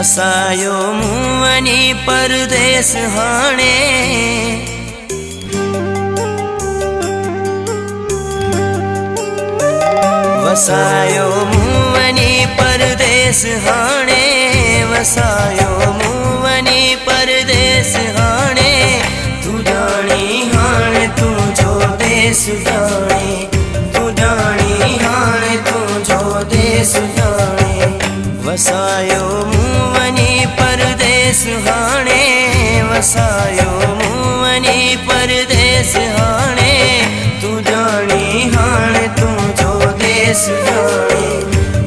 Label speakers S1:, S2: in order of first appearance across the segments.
S1: वसायो मुवनी परदेस हाणे। वसायो मुवनी परदेस हाणे। वसायो मुवनी परदेस हाणे। तू जानी हाण तुझो देश जाने। तू जानी हाण तुझो देश जाने। वसायो मुवनी परदेस हाणे। वसायो मुवनी परदेस हाणे। तू जानी हाण तुझो देश जाने।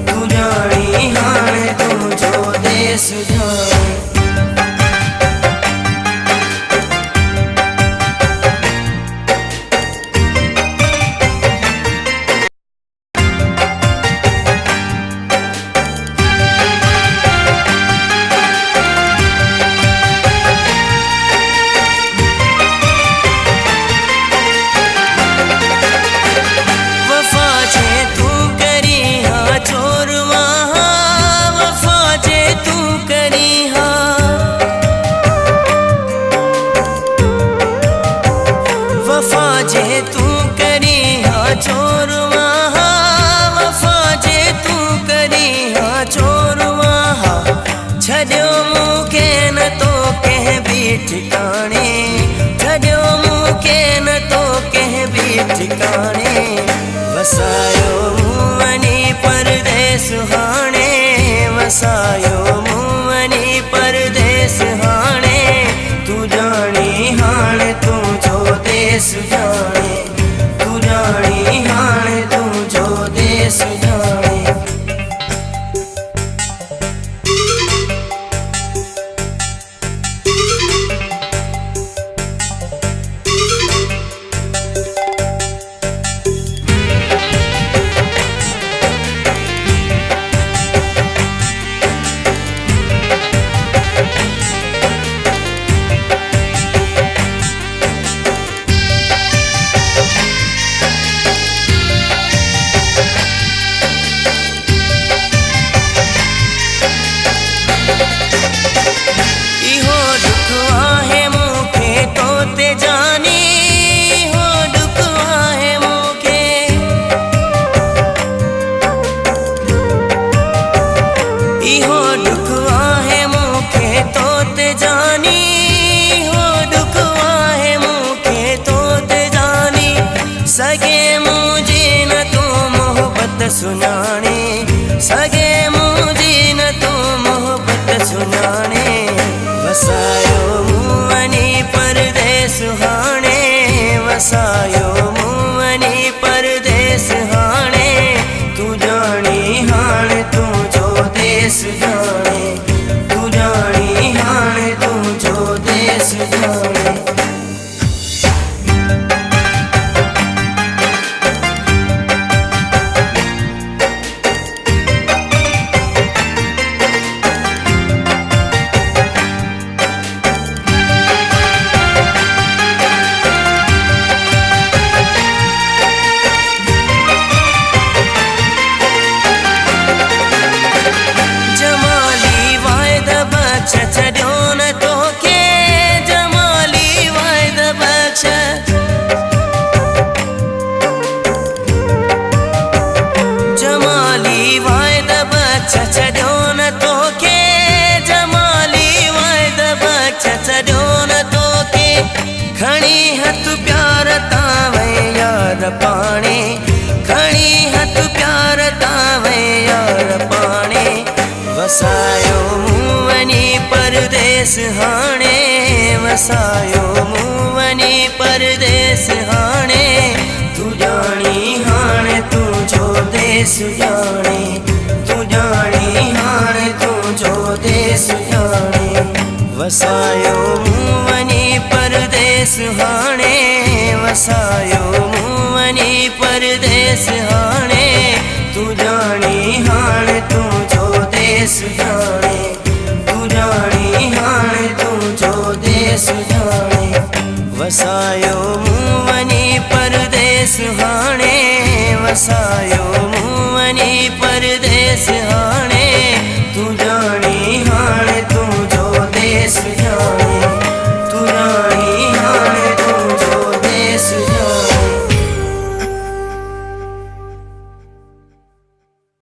S1: तू जानी हाण तुझो देश जाने। जे तू करी हाँ छोरवा। वफा जे तू करी हाँ छोरवा। छड्यो मूंखे न तो कंहिं बि ठिकाणे। छड्यो मूंखे न तो कंहिं बि ठिकाणे। वसायो मुवनी परदेस हाणे। वसायो मुवनी परदेस हाणे। तू जानी हाण तुझो देश जाने। तू जानी हाण तुझो देश जाने। सगे मुझे न तो मोहब्बत सुनाने। सगे मुझे न तो मोहब्बत सुनाने। वसायो मुवनी परदेस हाणे। वसायो मुवनी परदेस हाणे। तू जानी हाण तुझो देश जाने। तू जानी हाण तुझो देश जाने। छड्यो न तोखे जमाली वायद बख्श। जमाली वायद बख्श छड्यो न तोखे। जमाली वायद बख्श छड्यो न तोखे। खणी हथ प्यार तावे यार पाणे। खणी हथ प्यार तावे यार पाणे। वसायो मुवनी परदेस हाणे। वसायो मुवनी परदेस हाणे। तू जानी हाण तुझो देश जाने। तू जानी हाण तुझो देश जाने। वसायो मुवनी परदेस हाणे। वसायो मुवनी परदेस हाणे। तू जानी हाण तुझो देश जाने। तू जानी हाण तुझो देश जाने। वसायो